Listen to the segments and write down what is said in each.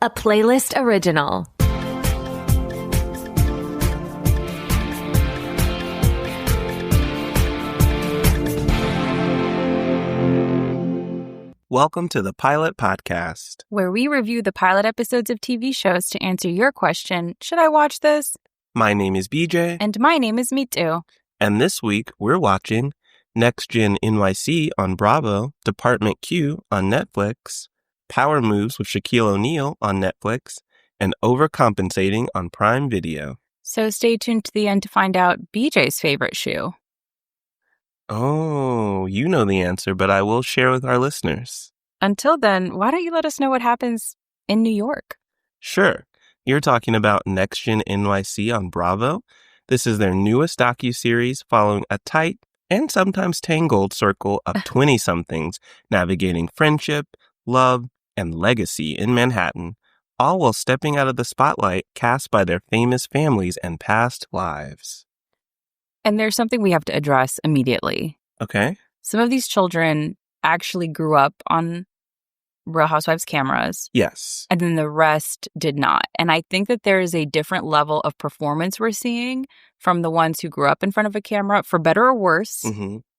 a Playlyst original. Welcome to the Pilot Podcast, where we review the pilot episodes of TV shows to answer your question, should I watch this? My name is BJ. And my name is Mitu. And this week, we're watching Gen NYC on Bravo, Department Q on Netflix, Power Moves with Shaquille O'Neal on Netflix, and Overcompensating on Prime Video. So stay tuned to the end to find out BJ's favorite shoe. Oh, you know the answer, but I will share with our listeners. Until then, why don't you let us know what happens in New York? Sure. You're talking about Gen NYC on Bravo. This is their newest docuseries following a tight and sometimes tangled circle of 20-somethings navigating friendship, love, and legacy in Manhattan, all while stepping out of the spotlight cast by their famous families and past lives. And there's something we have to address immediately. Okay. Some of these children actually grew up on Real Housewives cameras. Yes. And then the rest did not. And I think that there is a different level of performance we're seeing from the ones who grew up in front of a camera, for better or worse,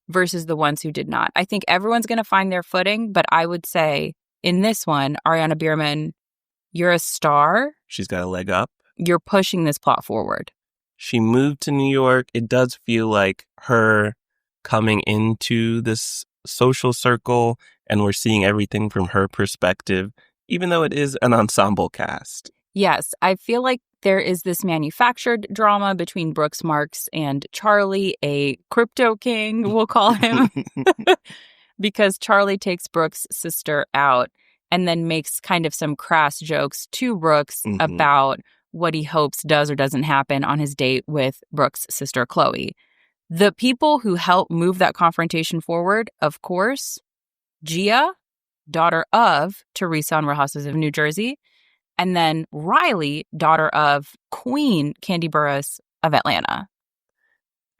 versus the ones who did not. I think everyone's going to find their footing, but I would say in this one, Ariana Bierman, you're a star. She's got a leg up. You're pushing this plot forward. She moved to New York. It does feel like her coming into this social circle, and we're seeing everything from her perspective, even though it is an ensemble cast. Yes, I feel like there is this manufactured drama between Brooks Marks and Charlie, a crypto king, we'll call him, because Charlie takes Brooks' sister out and then makes kind of some crass jokes to Brooks about what he hopes does or doesn't happen on his date with Brooks' sister, Chloe. The people who help move that confrontation forward, of course, Gia, daughter of Teresa on Real Housewives of New Jersey, and then Riley, daughter of Queen Kandi Burruss of Atlanta.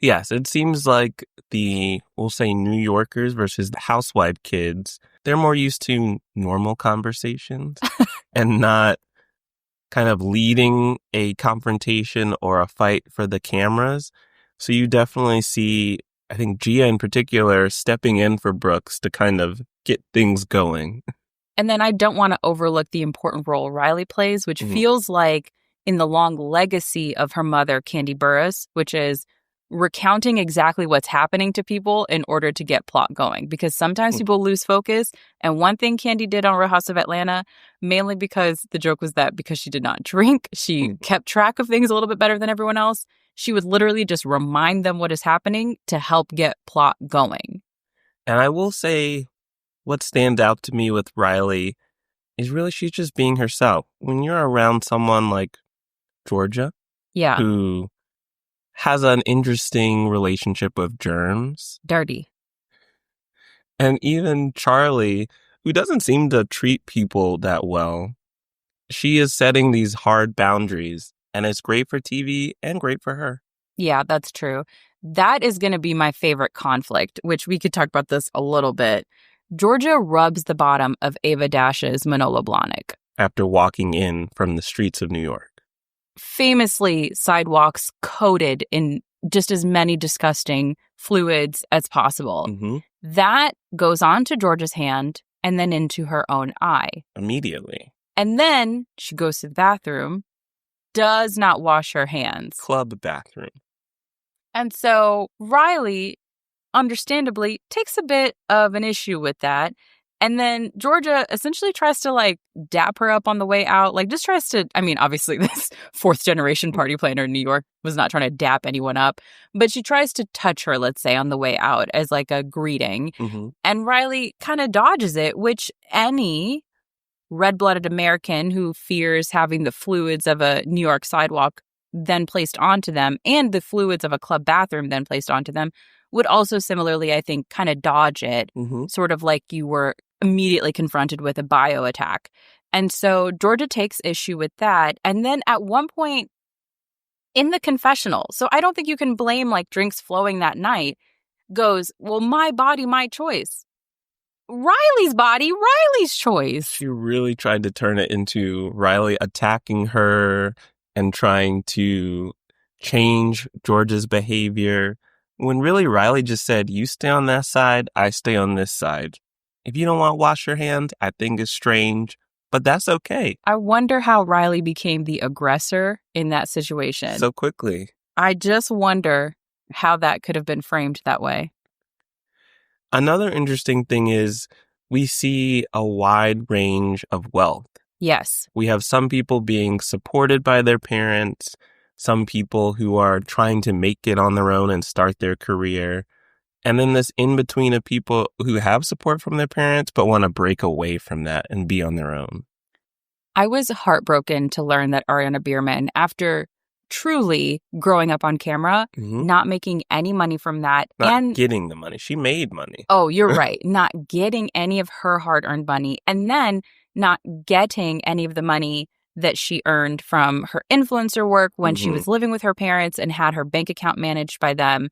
Yes, it seems like we'll say New Yorkers versus the housewife kids, they're more used to normal conversations and not kind of leading a confrontation or a fight for the cameras. So you definitely see, I think Gia in particular, stepping in for Brooks to kind of get things going. And then I don't want to overlook the important role Riley plays, which feels like in the long legacy of her mother, Kandi Burruss, which is recounting exactly what's happening to people in order to get plot going. Because sometimes people lose focus. And one thing Kandi did on Real House of Atlanta, mainly because the joke was that because she did not drink, she kept track of things a little bit better than everyone else. She would literally just remind them what is happening to help get plot going. And I will say what stands out to me with Riley is really she's just being herself. When you're around someone like Georgia, who has an interesting relationship with germs. Dirty. And even Charlie, who doesn't seem to treat people that well, she is setting these hard boundaries. And it's great for TV and great for her. Yeah, that's true. That is going to be my favorite conflict, which we could talk about this a little bit. Georgia rubs the bottom of Ava Dash's Manolo Blahnik. After walking in from the streets of New York. Famously, sidewalks coated in just as many disgusting fluids as possible. That goes onto Georgia's hand and then into her own eye. Immediately. And then she goes to the bathroom, does not wash her hands. Club bathroom. And so Riley, understandably, takes a bit of an issue with that. And then Georgia essentially tries to, dap her up on the way out. Just tries to, obviously this fourth-generation party planner in New York was not trying to dap anyone up. But she tries to touch her, let's say, on the way out as, a greeting. And Riley kind of dodges it, which any red-blooded American who fears having the fluids of a New York sidewalk then placed onto them and the fluids of a club bathroom then placed onto them would also similarly, I think, kind of dodge it, sort of like you were immediately confronted with a bio attack. And so Georgia takes issue with that. And then at one point in the confessional, so I don't think you can blame drinks flowing that night, goes, well, my body, my choice. Riley's body, Riley's choice. She really tried to turn it into Riley attacking her and trying to change George's behavior, when really Riley just said, you stay on that side, I stay on this side. If you don't want to wash your hands, I think it's strange, but that's okay. I wonder how Riley became the aggressor in that situation. So quickly. I just wonder how that could have been framed that way. Another interesting thing is we see a wide range of wealth. Yes. We have some people being supported by their parents, some people who are trying to make it on their own and start their career, and then this in-between of people who have support from their parents but want to break away from that and be on their own. I was heartbroken to learn that Ariana Bierman, after truly growing up on camera, not making any money from that. Not getting the money. She made money. Oh, you're right. Not getting any of her hard-earned money. And then not getting any of the money that she earned from her influencer work when she was living with her parents and had her bank account managed by them.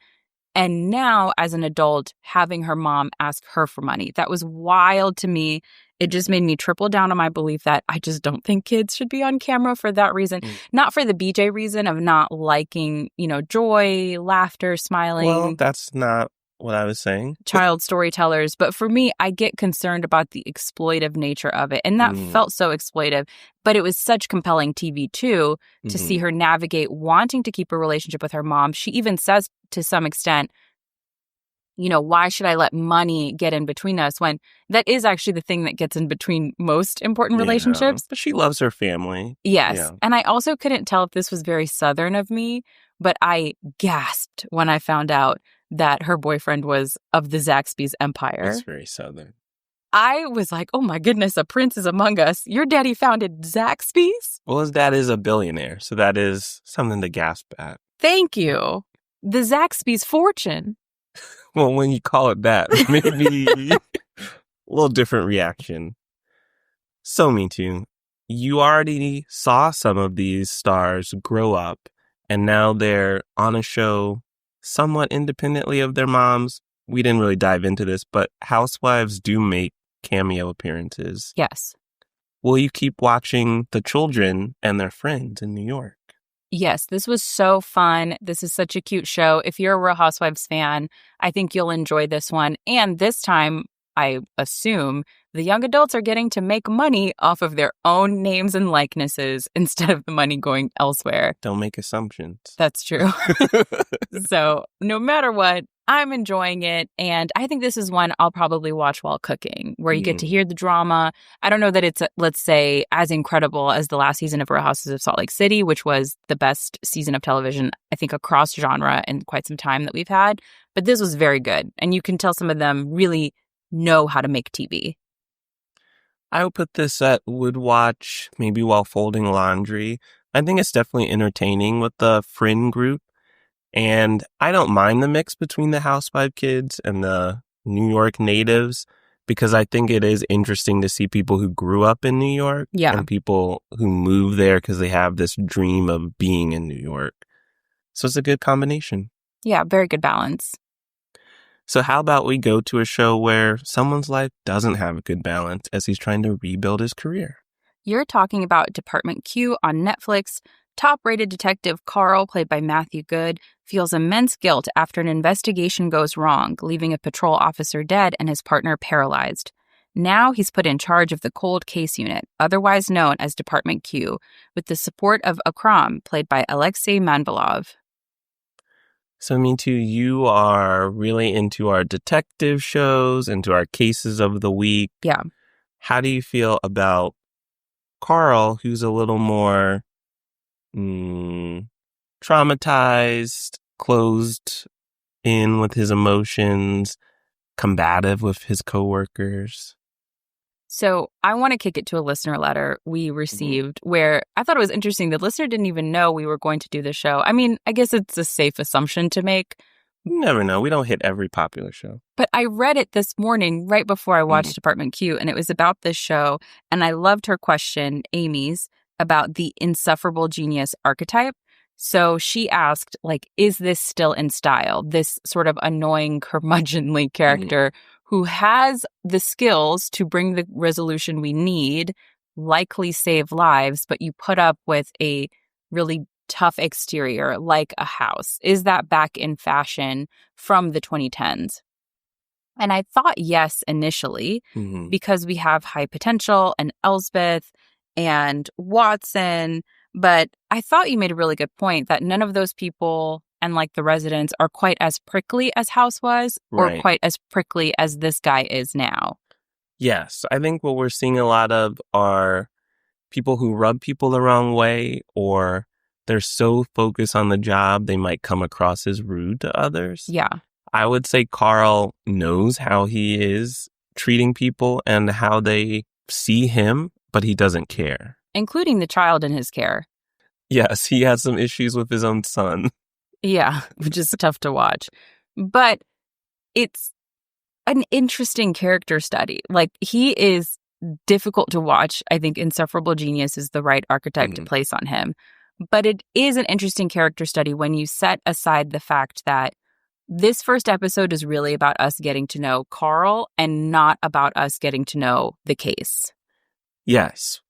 And now, as an adult, having her mom ask her for money. That was wild to me. It just made me triple down on my belief that I just don't think kids should be on camera for that reason. Not for the BJ reason of not liking, joy, laughter, smiling. Well, that's not what I was saying. Child storytellers. But for me, I get concerned about the exploitive nature of it. And that felt so exploitive. But it was such compelling TV, too, to see her navigate wanting to keep a relationship with her mom. She even says, to some extent, why should I let money get in between us when that is actually the thing that gets in between most important relationships? But she loves her family. Yes. Yeah. And I also couldn't tell if this was very Southern of me, but I gasped when I found out that her boyfriend was of the Zaxby's empire. That's very Southern. I was like, oh my goodness, a prince is among us. Your daddy founded Zaxby's? Well, his dad is a billionaire, so that is something to gasp at. Thank you. The Zaxby's fortune. Well, when you call it that, maybe a little different reaction. So, Me Too, you already saw some of these stars grow up, and now they're on a show somewhat independently of their moms. We didn't really dive into this, but Housewives do make cameo appearances. Yes. Will you keep watching the children and their friends in New York? Yes, this was so fun. This is such a cute show. If you're a Real Housewives fan, I think you'll enjoy this one. And this time, I assume the young adults are getting to make money off of their own names and likenesses instead of the money going elsewhere. Don't make assumptions. That's true. So no matter what, I'm enjoying it. And I think this is one I'll probably watch while cooking, where you get to hear the drama. I don't know that it's, let's say, as incredible as the last season of Real Houses of Salt Lake City, which was the best season of television, I think, across genre in quite some time that we've had. But this was very good. And you can tell some of them really know how to make TV. I would put this at would watch maybe while folding laundry. I think it's definitely entertaining with the friend group. And I don't mind the mix between the Housewife kids and the New York natives, because I think it is interesting to see people who grew up in New York and people who move there because they have this dream of being in New York. So it's a good combination. Yeah, very good balance. So how about we go to a show where someone's life doesn't have a good balance as he's trying to rebuild his career? You're talking about Department Q on Netflix. Top-rated detective Carl, played by Matthew Good, feels immense guilt after an investigation goes wrong, leaving a patrol officer dead and his partner paralyzed. Now he's put in charge of the cold case unit, otherwise known as Department Q, with the support of Akram, played by Alexei Manvilov. So, Me Too, you are really into our detective shows, into our cases of the week. Yeah. How do you feel about Carl, who's a little more traumatized, closed in with his emotions, combative with his coworkers? So I want to kick it to a listener letter we received where I thought it was interesting. The listener didn't even know we were going to do the show. I mean, I guess it's a safe assumption to make. You never know. We don't hit every popular show. But I read it this morning right before I watched Department Q, and it was about this show. And I loved her question, Amy's, about the insufferable genius archetype. So she asked, is this still in style? This sort of annoying, curmudgeonly character who has the skills to bring the resolution we need, likely save lives, but you put up with a really tough exterior like a house. Is that back in fashion from the 2010s? And I thought yes initially, because we have High Potential and Elsbeth and Watson. But I thought you made a really good point that none of those people and like the residents are quite as prickly as House was, or quite as prickly as this guy is now. Yes, I think what we're seeing a lot of are people who rub people the wrong way, or they're so focused on the job they might come across as rude to others. Yeah. I would say Carl knows how he is treating people and how they see him, but he doesn't care. Including the child in his care. Yes, he has some issues with his own son. Yeah, which is tough to watch. But it's an interesting character study. Like, he is difficult to watch. I think Insufferable Genius is the right archetype to place on him. But it is an interesting character study when you set aside the fact that this first episode is really about us getting to know Carl and not about us getting to know the case. Yes.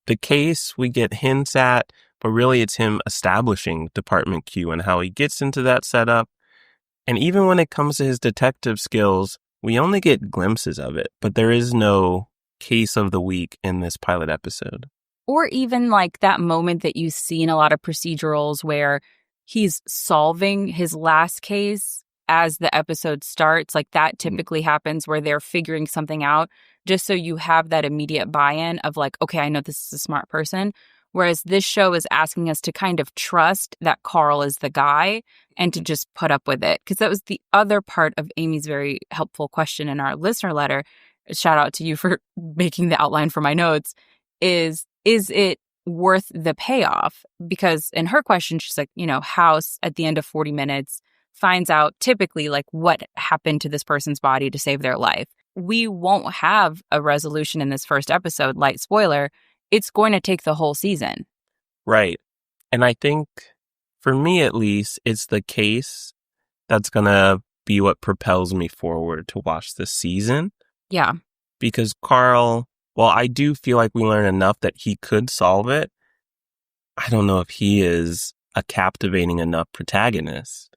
The case we get hints at, but really it's him establishing Department Q and how he gets into that setup. And even when it comes to his detective skills, we only get glimpses of it, but there is no case of the week in this pilot episode. Or even like that moment that you see in a lot of procedurals where he's solving his last case as the episode starts. Like, that typically happens where they're figuring something out, just so you have that immediate buy-in of like, okay, I know this is a smart person. Whereas this show is asking us to kind of trust that Carl is the guy and to just put up with it. Because that was the other part of Amy's very helpful question in our listener letter. Shout out to you for making the outline for my notes. Is it worth the payoff? Because in her question, she's like, House at the end of 40 minutes finds out typically like what happened to this person's body to save their life. We won't have a resolution in this first episode, light spoiler. It's going to take the whole season. Right. And I think, for me at least, it's the case that's going to be what propels me forward to watch this season. Yeah. Because Carl, while I do feel like we learn enough that he could solve it, I don't know if he is a captivating enough protagonist.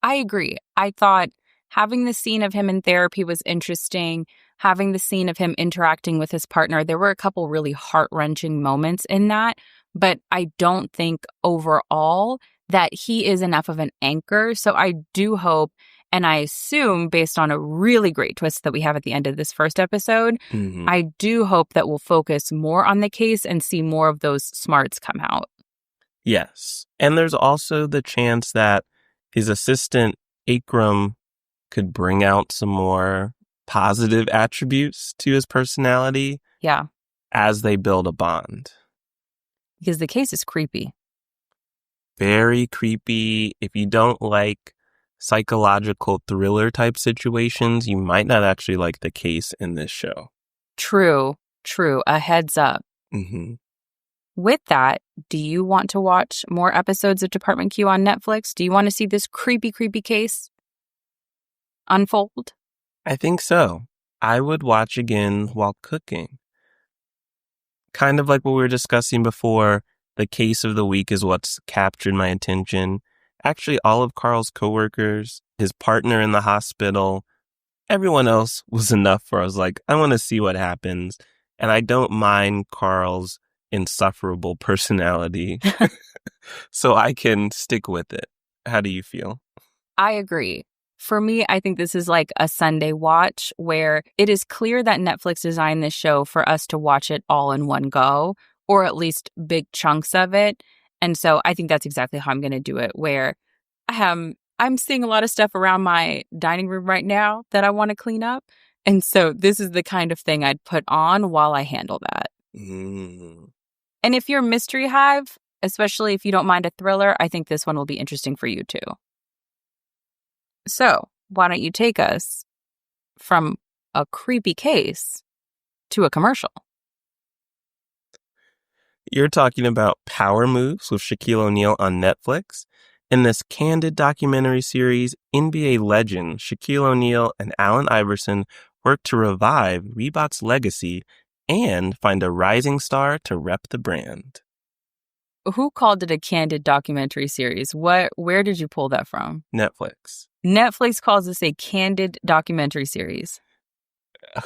I agree. I thought having the scene of him in therapy was interesting. Having the scene of him interacting with his partner, there were a couple really heart-wrenching moments in that. But I don't think overall that he is enough of an anchor. So I do hope, and I assume based on a really great twist that we have at the end of this first episode, I do hope that we'll focus more on the case and see more of those smarts come out. Yes. And there's also the chance that his assistant, Akram, could bring out some more positive attributes to his personality. Yeah. As they build a bond. Because the case is creepy. Very creepy. If you don't like psychological thriller type situations, you might not actually like the case in this show. True. A heads up. With that, do you want to watch more episodes of Department Q on Netflix? Do you want to see this creepy case unfold? I think so. I would watch again while cooking. Kind of like what we were discussing before, the case of the week is what's captured my attention. Actually, all of Carl's coworkers, his partner in the hospital, everyone else was enough for us. Like, I want to see what happens. And I don't mind Carl's insufferable personality. So I can stick with it. How do you feel? I agree. For me, I think this is like a Sunday watch where it is clear that Netflix designed this show for us to watch it all in one go, or at least big chunks of it. And so I think that's exactly how I'm going to do it, where I'm seeing a lot of stuff around my dining room right now that I want to clean up. And so this is the kind of thing I'd put on while I handle that. And if you're Mystery Hive, especially if you don't mind a thriller, I think this one will be interesting for you too. So why don't you take us from a creepy case to a commercial? You're talking about Power Moves with Shaquille O'Neal on Netflix. In this candid documentary series, NBA legend Shaquille O'Neal and Allen Iverson work to revive Reebok's legacy and find a rising star to rep the brand. Who called it a candid documentary series? Where did you pull that from? Netflix. Netflix calls this a candid documentary series.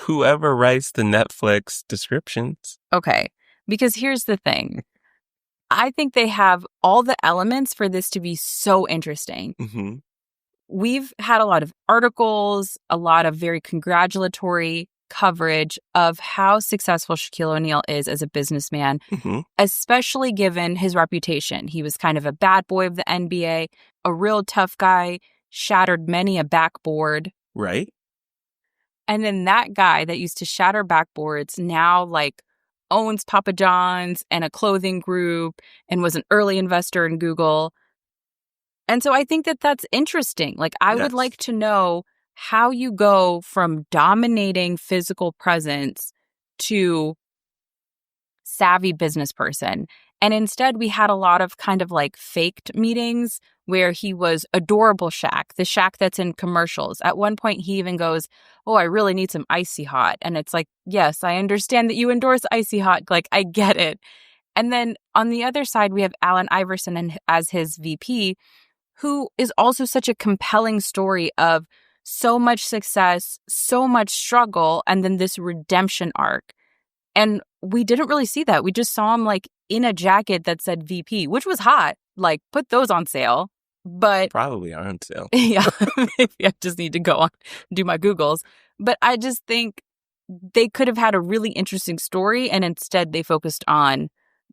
Whoever writes the Netflix descriptions. Okay, because here's the thing. I think they have all the elements for this to be so interesting. Mm-hmm. We've had a lot of articles, a lot of very congratulatory coverage of how successful Shaquille O'Neal is as a businessman, especially given his reputation. He was kind of a bad boy of the NBA, a real tough guy, shattered many a backboard. Right. And then that guy that used to shatter backboards now owns Papa John's and a clothing group and was an early investor in Google. And so I think that that's interesting. I would like to know how you go from dominating physical presence to savvy business person. And instead, we had a lot of kind of faked meetings where he was adorable Shaq, the Shaq that's in commercials. At one point, he even goes, "Oh, I really need some Icy Hot." And it's like, yes, I understand that you endorse Icy Hot. I get it. And then on the other side, we have Allen Iverson as his VP, who is also such a compelling story of so much success, so much struggle, and then this redemption arc. And we didn't really see that. We just saw him in a jacket that said VP, which was hot. Put those on sale. But probably are on sale. Yeah, maybe I just need to go on, do my Googles. But I just think they could have had a really interesting story, and instead they focused on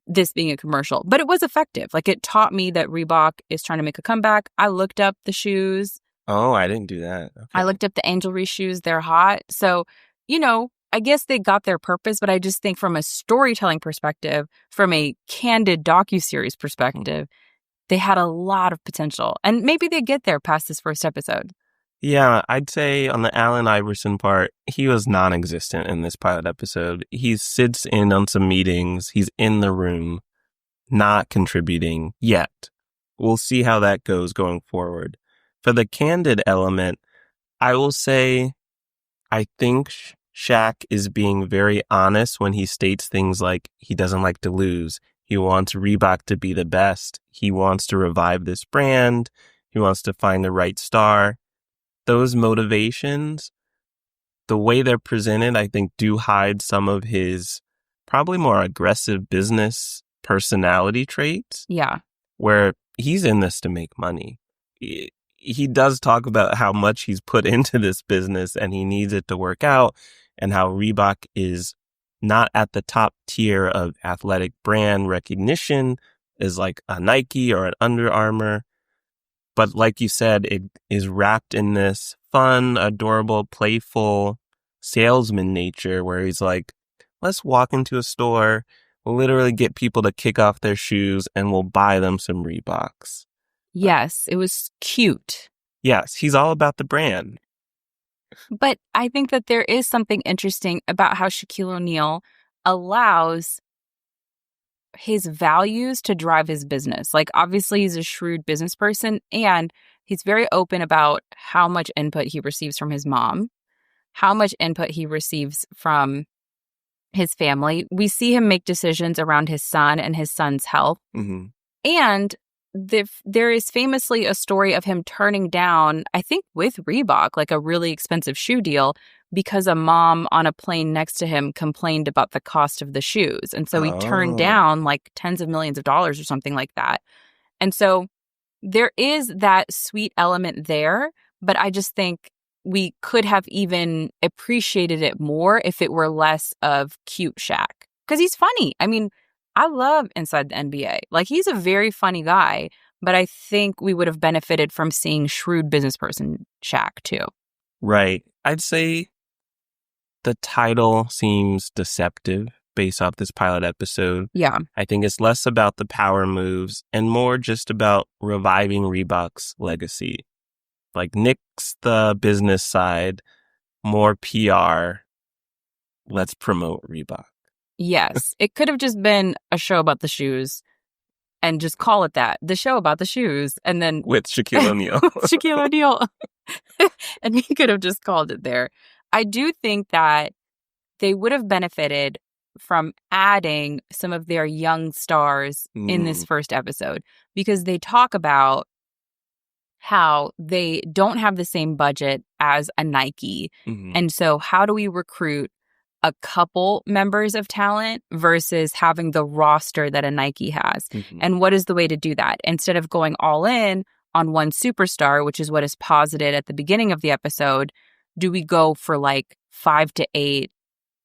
this being a commercial. But it was effective. It taught me that Reebok is trying to make a comeback. I looked up the shoes. Oh, I didn't do that. Okay. I looked up the Angel Reese shoes. They're hot. So, I guess they got their purpose, but I just think from a storytelling perspective, from a candid docuseries perspective, they had a lot of potential. And maybe they get there past this first episode. Yeah, I'd say on the Allen Iverson part, he was non-existent in this pilot episode. He sits in on some meetings. He's in the room, not contributing yet. We'll see how that goes going forward. For the candid element, I will say I think Shaq is being very honest when he states things like he doesn't like to lose. He wants Reebok to be the best. He wants to revive this brand. He wants to find the right star. Those motivations, the way they're presented, I think do hide some of his probably more aggressive business personality traits. Yeah. Where he's in this to make money. He does talk about how much he's put into this business and he needs it to work out, and how Reebok is not at the top tier of athletic brand recognition as like a Nike or an Under Armour. But like you said, it is wrapped in this fun, adorable, playful salesman nature where he's like, let's walk into a store, we'll literally get people to kick off their shoes and we'll buy them some Reeboks. Yes, it was cute. Yes, he's all about the brand. But I think that there is something interesting about how Shaquille O'Neal allows his values to drive his business. Obviously, he's a shrewd business person, and he's very open about how much input he receives from his mom, how much input he receives from his family. We see him make decisions around his son and his son's health. Mm-hmm. And there is famously a story of him turning down, I think with Reebok, a really expensive shoe deal because a mom on a plane next to him complained about the cost of the shoes. And so he turned down tens of millions of dollars or something like that. And so there is that sweet element there, but I just think we could have even appreciated it more if it were less of cute Shaq. Because he's funny. I mean, I love Inside the NBA. He's a very funny guy, but I think we would have benefited from seeing shrewd business person Shaq too. Right. I'd say the title seems deceptive based off this pilot episode. Yeah. I think it's less about the power moves and more just about reviving Reebok's legacy. Nick's the business side, more PR. Let's promote Reebok. Yes. It could have just been a show about the shoes. and just call it that. The show about the shoes. And then with Shaquille O'Neal. Shaquille O'Neal. And he could have just called it there. I do think that they would have benefited from adding some of their young stars in this first episode, because they talk about how they don't have the same budget as a Nike. And so how do we recruit a couple members of talent versus having the roster that a Nike has? And what is the way to do that? Instead of going all in on one superstar, which is what is posited at the beginning of the episode, do we go for like 5 to 8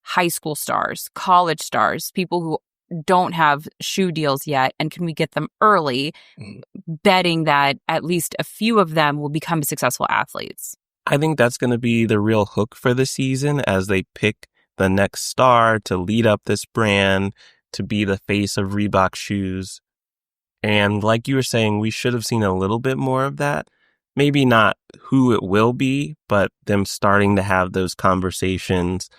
high school stars, college stars, people who don't have shoe deals yet, and can we get them early, betting that at least a few of them will become successful athletes? I think that's going to be the real hook for the season, as they pick the next star to lead up this brand, to be the face of Reebok shoes. And like you were saying, we should have seen a little bit more of that. Maybe not who it will be, but them starting to have those conversations,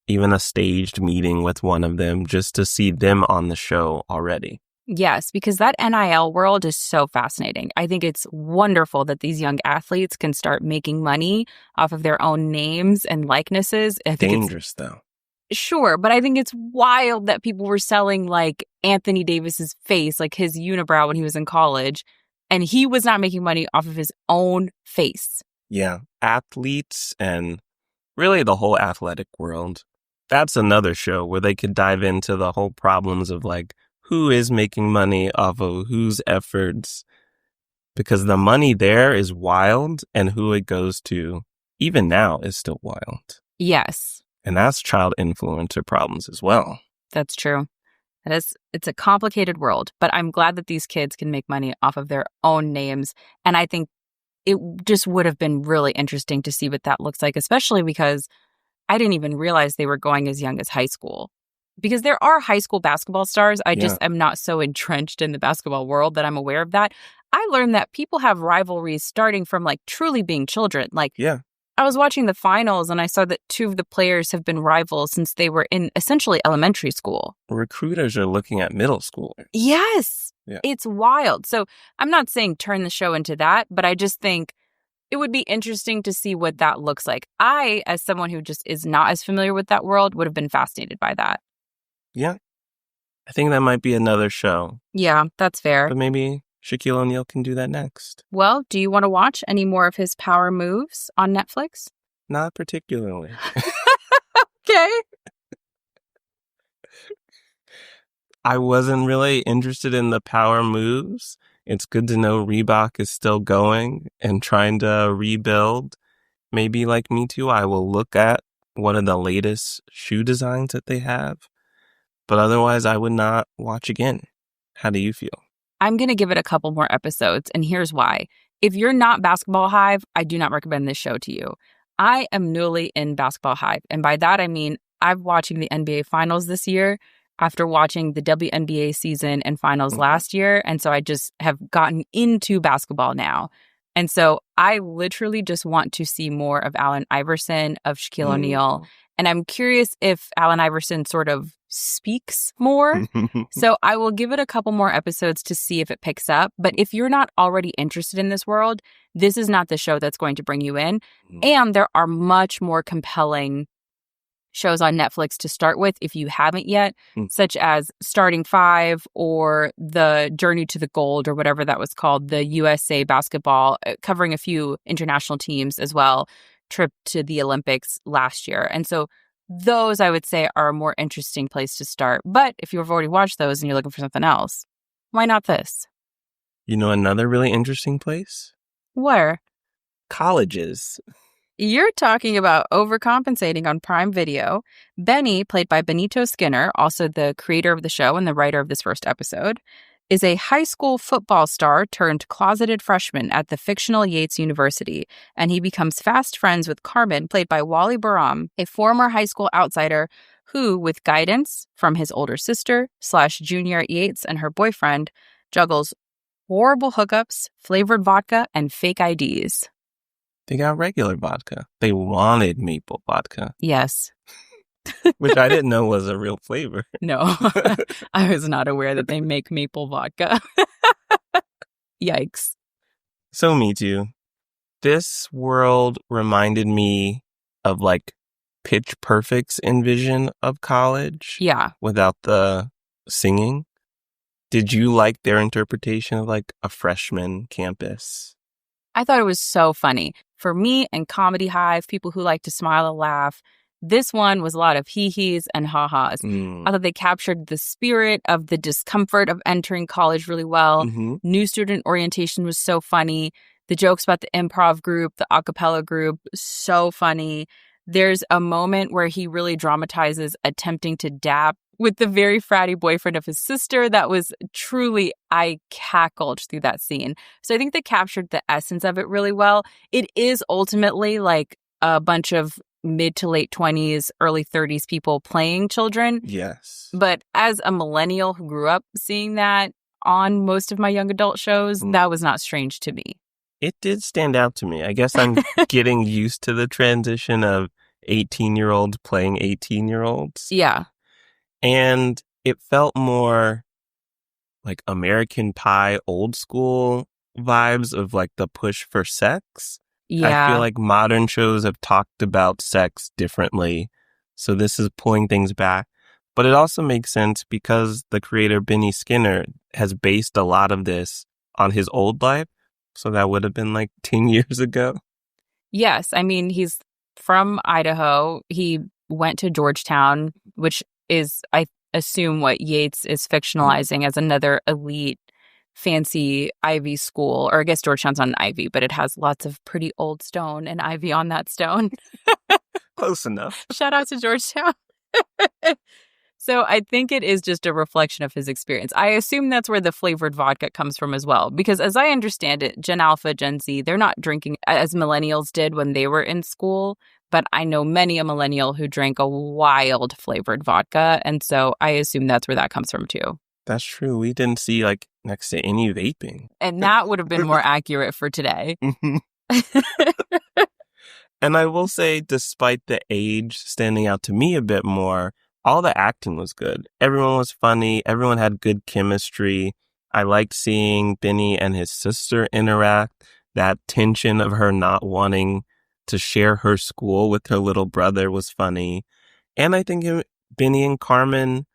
even a staged meeting with one of them, just to see them on the show already. Yes, because that NIL world is so fascinating. I think it's wonderful that these young athletes can start making money off of their own names and likenesses. I think dangerous, though. Sure, but I think it's wild that people were selling like Anthony Davis's face, like his unibrow when he was in college, and he was not making money off of his own face. Yeah, athletes and really the whole athletic world. That's another show where they could dive into the whole problems of like, who is making money off of whose efforts, because the money there is wild, and who it goes to, even now, is still wild. Yes. And that's child influencer problems as well. That's true. It's a complicated world, but I'm glad that these kids can make money off of their own names. And I think it just would have been really interesting to see what that looks like, especially because I didn't even realize they were going as young as high school. Because there are high school basketball stars. I just am not so entrenched in the basketball world that I'm aware of that. I learned that people have rivalries starting from like truly being children. Like, I was watching the finals and I saw that 2 of the players have been rivals since they were in essentially elementary school. Recruiters are looking at middle schoolers. Yes. Yeah. It's wild. So I'm not saying turn the show into that, but I just think it would be interesting to see what that looks like. I, as someone who just is not as familiar with that world, would have been fascinated by that. Yeah. I think that might be another show. Yeah, that's fair. But maybe Shaquille O'Neal can do that next. Well, do you want to watch any more of his power moves on Netflix? Not particularly. Okay. I wasn't really interested in the power moves. It's good to know Reebok is still going and trying to rebuild. Maybe like me too, I will look at one of the latest shoe designs that they have. But otherwise, I would not watch again. How do you feel? I'm going to give it a couple more episodes, and here's why. If you're not Basketball Hive, I do not recommend this show to you. I am newly in Basketball Hive, and by that I mean I'm watching the NBA Finals this year after watching the WNBA season and finals last year, and so I just have gotten into basketball now. And so I literally just want to see more of Allen Iverson, of Shaquille O'Neal, and I'm curious if Allen Iverson sort of speaks more. So I will give it a couple more episodes to see if it picks up. But if you're not already interested in this world, this is not the show that's going to bring you in. And there are much more compelling shows on Netflix to start with if you haven't yet, such as Starting Five or The Journey to the Gold or whatever that was called, the USA basketball, covering a few international teams as well, trip to the Olympics last year. And so those, I would say, are a more interesting place to start. But if you've already watched those and you're looking for something else, why not this? You know another really interesting place? Where? Colleges. You're talking about Overcompensating on Prime Video. Benny, played by Benito Skinner, also the creator of the show and the writer of this first episode, is a high school football star turned closeted freshman at the fictional Yates University, and he becomes fast friends with Carmen, played by Wally Baram, a former high school outsider who, with guidance from his older sister / junior at Yates and her boyfriend, juggles horrible hookups, flavored vodka, and fake IDs. They got regular vodka. They wanted maple vodka. Yes. Which I didn't know was a real flavor. No, I was not aware that they make maple vodka. Yikes. So me too. This world reminded me of like Pitch Perfect's envision of college. Yeah. Without the singing. Did you like their interpretation of like a freshman campus? I thought it was so funny. For me and Comedy Hive, people who like to smile and laugh, this one was a lot of hee-hees and ha-has. I thought they captured the spirit of the discomfort of entering college really well. New student orientation was so funny. The jokes about the improv group, the a cappella group, so funny. There's a moment where he really dramatizes attempting to dap with the very fratty boyfriend of his sister. That was truly, I cackled through that scene. So I think they captured the essence of it really well. It is ultimately like a bunch of mid to late 20s, early 30s people playing children. Yes. But as a millennial who grew up seeing that on most of my young adult shows, that was not strange to me. It did stand out to me. I guess I'm getting used to the transition of 18-year-olds playing 18-year-olds. Yeah. And it felt more like American Pie old school vibes of like the push for sex. Yeah. I feel like modern shows have talked about sex differently. So this is pulling things back. But it also makes sense because the creator, Benny Skinner, has based a lot of this on his old life. So that would have been like 10 years ago. Yes. I mean, he's from Idaho. He went to Georgetown, which is, I assume, what Yates is fictionalizing as another elite, fancy Ivy school. Or I guess Georgetown's not an Ivy, but it has lots of pretty old stone and ivy on that stone. Close enough. Shout out to Georgetown. So I think it is just a reflection of his experience. I assume that's where the flavored vodka comes from as well. Because as I understand it, Gen Alpha, Gen Z, they're not drinking as millennials did when they were in school. But I know many a millennial who drank a wild flavored vodka. And so I assume that's where that comes from too. That's true. We didn't see like next to any vaping. And that would have been more accurate for today. And I will say, despite the age standing out to me a bit more, all the acting was good. Everyone was funny. Everyone had good chemistry. I liked seeing Benny and his sister interact. That tension of her not wanting to share her school with her little brother was funny. And I think Benny and Carmen,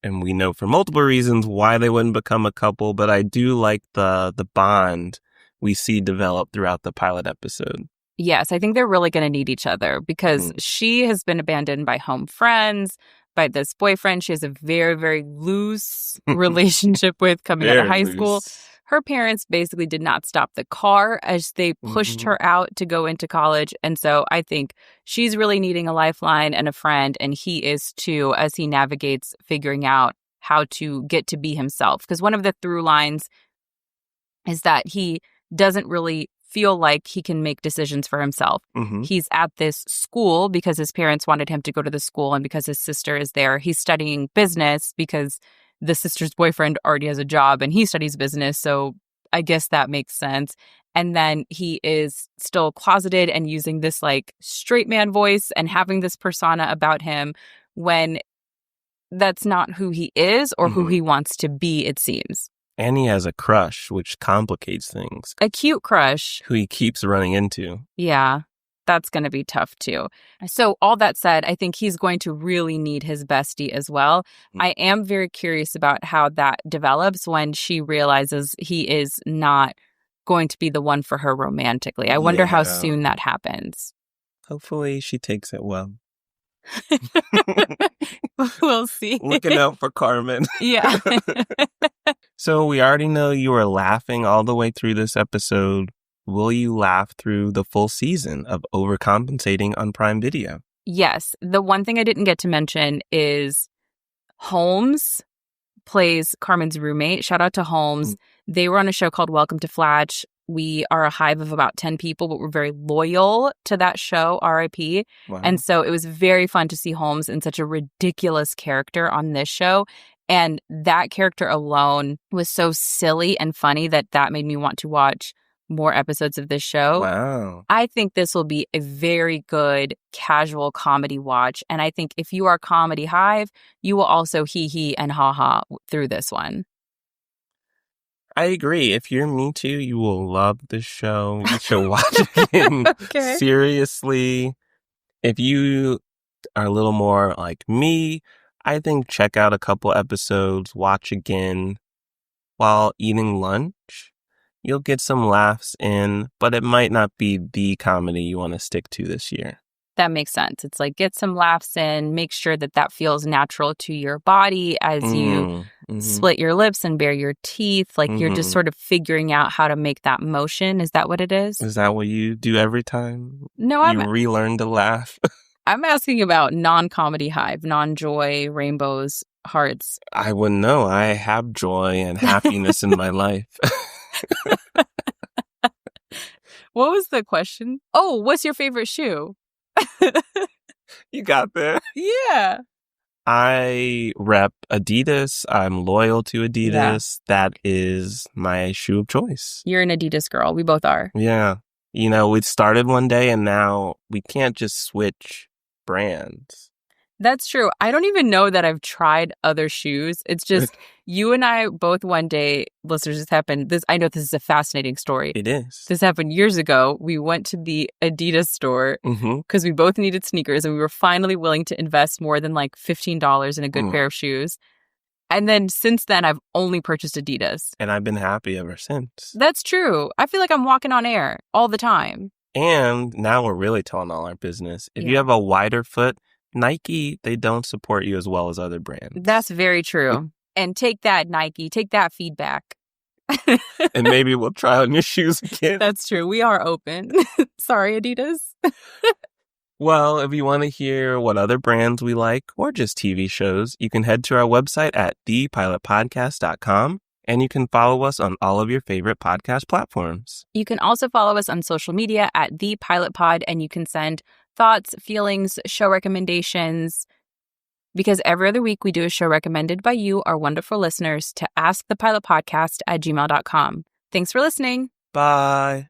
and we know for multiple reasons why they wouldn't become a couple, but I do like the bond we see develop throughout the pilot episode. Yes, I think they're really going to need each other because she has been abandoned by home friends, by this boyfriend she has a very, very loose relationship with coming out of high school. Her parents basically did not stop the car as they pushed her out to go into college. And so I think she's really needing a lifeline and a friend, and he is too, as he navigates figuring out how to get to be himself. Because one of the through lines is that he doesn't really feel like he can make decisions for himself. He's at this school because his parents wanted him to go to the school and because his sister is there. He's studying business because the sister's boyfriend already has a job and he studies business. So I guess that makes sense. And then he is still closeted and using this like straight man voice and having this persona about him when that's not who he is or who he wants to be, it seems. And he has a crush, which complicates things. A cute crush. Who he keeps running into. Yeah, that's going to be tough too. So all that said, I think he's going to really need his bestie as well. I am very curious about how that develops when she realizes he is not going to be the one for her romantically. I wonder how soon that happens. Hopefully she takes it well. We'll see. Looking out for Carmen. Yeah. So we already know you were laughing all the way through this episode. Will you laugh through the full season of Overcompensating on Prime Video? Yes. The one thing I didn't get to mention is Holmes plays Carmen's roommate. Shout out to Holmes. They were on a show called Welcome to Flatch. We are a hive of about 10 people, but we're very loyal to that show, RIP. Wow. And so it was very fun to see Holmes in such a ridiculous character on this show. And that character alone was so silly and funny that made me want to watch more episodes of this show. Wow. I think this will be a very good casual comedy watch. And I think if you are Comedy Hive, you will also hee-hee and ha-ha through this one. I agree. If you're me too, you will love this show. You should watch it again. Okay. Seriously. If you are a little more like me, I think check out a couple episodes, watch again while eating lunch. You'll get some laughs in, but it might not be the comedy you want to stick to this year. That makes sense. It's like get some laughs in, make sure that that feels natural to your body as you split your lips and bare your teeth. Like you're just sort of figuring out how to make that motion. Is that what it is? Is that what you do every time? No, you relearn to laugh? I'm asking about non-comedy hive, non-joy, rainbows, hearts. I wouldn't know. I have joy and happiness in my life. What was the question? Oh, what's your favorite shoe? You got there. Yeah. I rep Adidas. I'm loyal to Adidas. Yeah. That is my shoe of choice. You're an Adidas girl. We both are. Yeah. You know, we started one day and now we can't just switch brands. That's true. I don't even know that I've tried other shoes. It's just you and I both one day, listeners, this happened. I know this is a fascinating story. It is. This happened years ago. We went to the Adidas store because we both needed sneakers and we were finally willing to invest more than like $15 in a good pair of shoes. And then since then, I've only purchased Adidas. And I've been happy ever since. That's true. I feel like I'm walking on air all the time. And now we're really telling all our business. If you have a wider foot, Nike, they don't support you as well as other brands. That's very true. And take that, Nike. Take that feedback. And maybe we'll try on your shoes again. That's true. We are open. Sorry, Adidas. Well, if you want to hear what other brands we like or just TV shows, you can head to our website at thepilotpodcast.com. And you can follow us on all of your favorite podcast platforms. You can also follow us on social media at The Pilot Pod, and you can send thoughts, feelings, show recommendations, because every other week we do a show recommended by you, our wonderful listeners, to askthepilotpodcast@gmail.com. Thanks for listening. Bye.